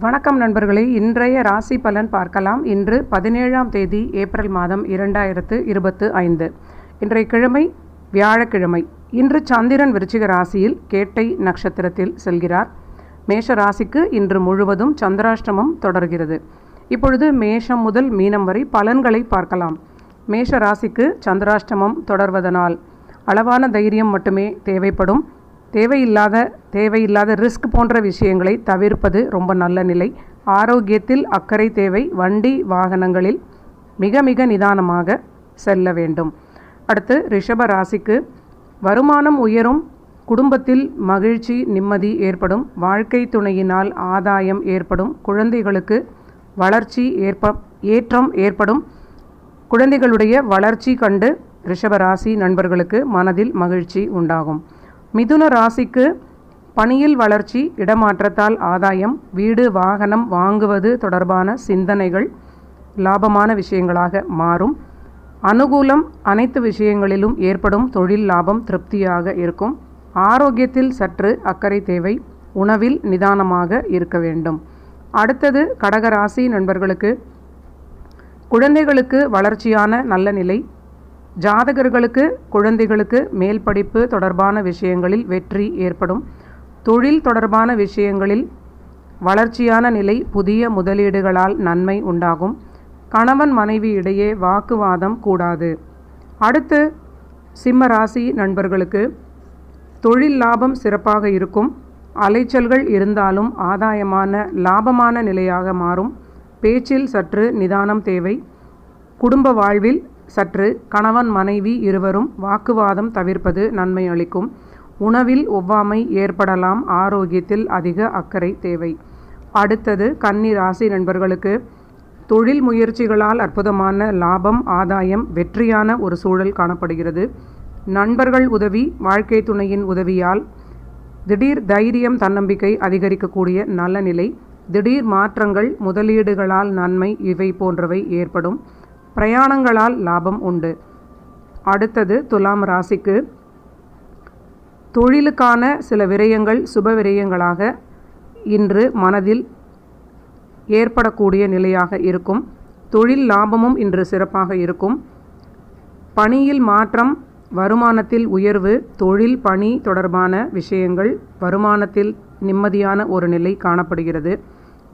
வணக்கம் நண்பர்களே, இன்றைய ராசி பலன் பார்க்கலாம். இன்று 17ஆம் தேதி ஏப்ரல் மாதம் 2025. இன்றைய கிழமை வியாழக்கிழமை. இன்று சந்திரன் விருச்சிக ராசியில் கேட்டை நட்சத்திரத்தில் செல்கிறார். மேஷ ராசிக்கு இன்று முழுவதும் சந்திராஷ்டமம் தொடர்கிறது. இப்பொழுது மேஷம் முதல் மீனம் வரை பலன்களை பார்க்கலாம். மேஷ ராசிக்கு சந்திராஷ்டமம் தொடர்வதனால் அளவான தைரியம் மட்டுமே தேவைப்படும். தேவையில்லாத ரிஸ்க் போன்ற விஷயங்களை தவிர்ப்பது ரொம்ப நல்ல நிலை. ஆரோக்கியத்தில் அக்கறை தேவை. வண்டி வாகனங்களில் மிக மிக நிதானமாக செல்ல வேண்டும். அடுத்து ரிஷப ராசிக்கு வருமானம் உயரும். குடும்பத்தில் மகிழ்ச்சி நிம்மதி ஏற்படும். வாழ்க்கை துணையினால் ஆதாயம் ஏற்படும். குழந்தைகளுக்கு வளர்ச்சி ஏற்றம் ஏற்படும். குழந்தைகளுடைய வளர்ச்சி கண்டு ரிஷப ராசி நண்பர்களுக்கு மனதில் மகிழ்ச்சி உண்டாகும். மிதுன ராசிக்கு பணியில் வளர்ச்சி, இடமாற்றத்தால் ஆதாயம், வீடு வாகனம் வாங்குவது தொடர்பான சிந்தனைகள் லாபமான விஷயங்களாக மாறும். அனுகூலம் அனைத்து விஷயங்களிலும் ஏற்படும். தொழில் லாபம் திருப்தியாக இருக்கும். ஆரோக்கியத்தில் சற்று அக்கறை தேவை. உணவில் நிதானமாக இருக்க வேண்டும். அடுத்தது கடகராசி நண்பர்களுக்கு குழந்தைகளுக்கு வளர்ச்சியான நல்ல நிலை. ஜாதகர்களுக்கு குழந்தைகளுக்கு மேல் படிப்பு தொடர்பான விஷயங்களில் வெற்றி ஏற்படும். தொழில் தொடர்பான விஷயங்களில் வளர்ச்சியான நிலை. புதிய முதலீடுகளால் நன்மை உண்டாகும். கணவன் மனைவி இடையே வாக்குவாதம் கூடாது. அடுத்து சிம்ம ராசி நண்பர்களுக்கு தொழில் லாபம் சிறப்பாக இருக்கும். அலைச்சல்கள் இருந்தாலும் ஆதாயமான லாபமான நிலையாக மாறும். பேச்சில் சற்று நிதானம் தேவை. குடும்ப வாழ்வில் சற்று கணவன் மனைவி இருவரும் வாக்குவாதம் தவிர்ப்பது நன்மை அளிக்கும். உணவில் ஒவ்வாமை ஏற்படலாம். ஆரோக்கியத்தில் அதிக அக்கறை தேவை. அடுத்தது கன்னி ராசி நண்பர்களுக்கு தொழில் முயற்சிகளால் அற்புதமான லாபம், ஆதாயம், வெற்றியான ஒரு சூழல் காணப்படுகிறது. நண்பர்கள் உதவி, வாழ்க்கை துணையின் உதவியால் திடீர் தைரியம், தன்னம்பிக்கை அதிகரிக்கக்கூடிய நல்ல நிலை. திடீர் மாற்றங்கள், முதலீடுகளால் நன்மை இவை போன்றவை ஏற்படும். பிரயாணங்களால் லாபம் உண்டு. அடுத்தது துலாம் ராசிக்கு தொழிலுக்கான சில விரயங்கள் சுப விரயங்களாக இன்று மனதில் ஏற்படக்கூடிய நிலையாக இருக்கும். தொழில் லாபமும் இன்று சிறப்பாக இருக்கும். பணியில் மாற்றம், வருமானத்தில் உயர்வு. தொழில் பணி தொடர்பான விஷயங்கள் வருமானத்தில் நிம்மதியான ஒரு நிலை காணப்படுகிறது.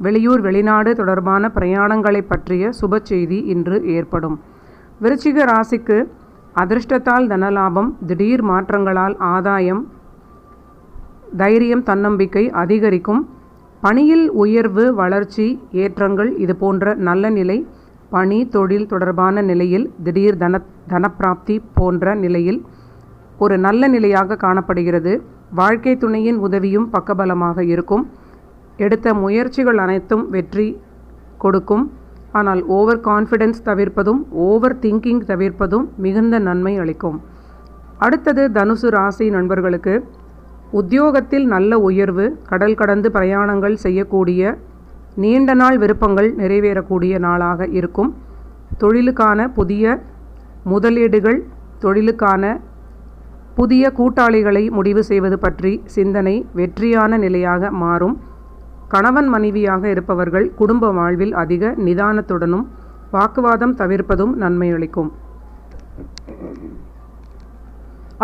வெளியூர் வெளிநாடு தொடர்பான பிரயாணங்களை பற்றிய சுப செய்தி இன்று ஏற்படும். விருச்சிக ராசிக்கு அதிர்ஷ்டத்தால் தனலாபம், திடீர் மாற்றங்களால் ஆதாயம், தைரியம், தன்னம்பிக்கை அதிகரிக்கும். பணியில் உயர்வு, வளர்ச்சி, ஏற்றங்கள் இது போன்ற நல்ல நிலை. பணி தொழில் தொடர்பான நிலையில் திடீர் தனப்பிராப்தி போன்ற நிலையில் ஒரு நல்ல நிலையாக காணப்படுகிறது. வாழ்க்கை துணையின் உதவியும் பக்கபலமாக இருக்கும். எடுத்த முயற்சிகள் அனைத்தும் வெற்றி கொடுக்கும். ஆனால் ஓவர் கான்ஃபிடென்ஸ் தவிர்ப்பதும் ஓவர் திங்கிங் தவிர்ப்பதும் மிகுந்த நன்மை அளிக்கும். அடுத்தது தனுசு ராசி நண்பர்களுக்கு உத்தியோகத்தில் நல்ல உயர்வு. கடல் கடந்து பிரயாணங்கள் செய்யக்கூடிய நீண்ட நாள் விருப்பங்கள் நிறைவேறக்கூடிய நாளாக இருக்கும். தொழிலுக்கான புதிய முதலீடுகள், தொழிலுக்கான புதிய கூட்டாளிகளை முடிவு செய்வது பற்றி சிந்தனை வெற்றியான நிலையாக மாறும். கணவன் மனைவியாக இருப்பவர்கள் குடும்ப வாழ்வில் அதிக நிதானத்துடனும் வாக்குவாதம் தவிர்ப்பதும் நன்மை அளிக்கும்.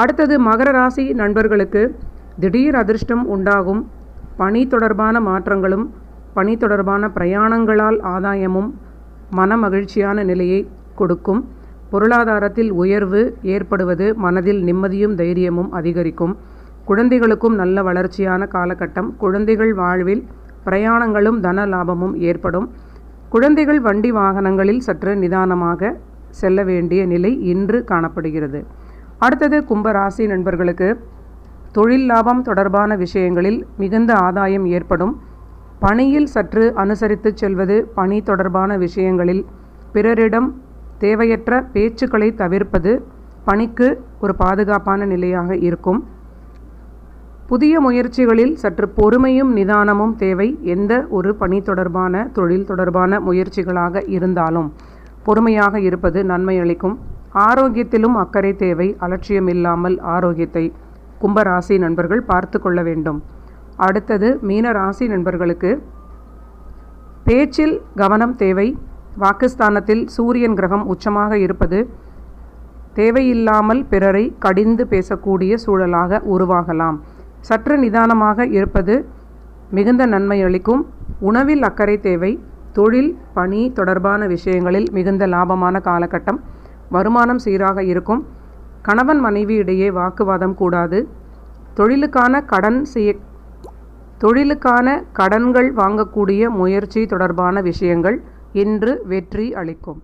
அடுத்தது மகர ராசி நண்பர்களுக்கு திடீர் அதிர்ஷ்டம் உண்டாகும். பணி தொடர்பான மாற்றங்களும் பணி தொடர்பான பிரயாணங்களால் ஆதாயமும் மன மகிழ்ச்சியான நிலையை கொடுக்கும். பொருளாதாரத்தில் உயர்வு ஏற்படுவது மனதில் நிம்மதியும் தைரியமும் அதிகரிக்கும். குழந்தைகளுக்கும் நல்ல வளர்ச்சியான காலகட்டம். குழந்தைகள் வாழ்வில் பிரயாணங்களும் தன லாபமும் ஏற்படும். குழந்தைகள் வண்டி வாகனங்களில் சற்று நிதானமாக செல்ல வேண்டிய நிலை இன்று காணப்படுகிறது. அடுத்தது கும்பராசி நண்பர்களுக்கு தொழில் லாபம் தொடர்பான விஷயங்களில் மிகுந்த ஆதாயம் ஏற்படும். பணியில் சற்று அனுசரித்து செல்வது, பணி தொடர்பான விஷயங்களில் பிறரிடம் தேவையற்ற பேச்சுக்களை தவிர்ப்பது பணிக்கு ஒரு பாதுகாப்பான நிலையாக இருக்கும். புதிய முயற்சிகளில் சற்று பொறுமையும் நிதானமும் தேவை. எந்த ஒரு பணி தொடர்பான தொழில் தொடர்பான முயற்சிகளாக இருந்தாலும் பொறுமையாக இருப்பது நன்மை அளிக்கும். ஆரோக்கியத்திலும் அக்கறை தேவை. அலட்சியம் இல்லாமல் ஆரோக்கியத்தை கும்பராசி நண்பர்கள் பார்த்து கொள்ள வேண்டும். அடுத்தது மீன ராசி நண்பர்களுக்கு பேச்சில் கவனம் தேவை. வாக்குஸ்தானத்தில் சூரியன் கிரகம் உச்சமாக இருப்பது தேவையில்லாமல் பிறரை கடிந்து பேசக்கூடிய சூழலாக உருவாகலாம். சற்று நிதானமாக இருப்பது மிகுந்த நன்மை அளிக்கும். உணவில் அக்கறை தேவை. தொழில் பணி தொடர்பான விஷயங்களில் மிகுந்த லாபமான காலகட்டம். வருமானம் சீராக இருக்கும். கணவன் மனைவி இடையே வாக்குவாதம் கூடாது. தொழிலுக்கான கடன்கள் வாங்கக்கூடிய முயற்சி தொடர்பான விஷயங்கள் இன்று வெற்றி அளிக்கும்.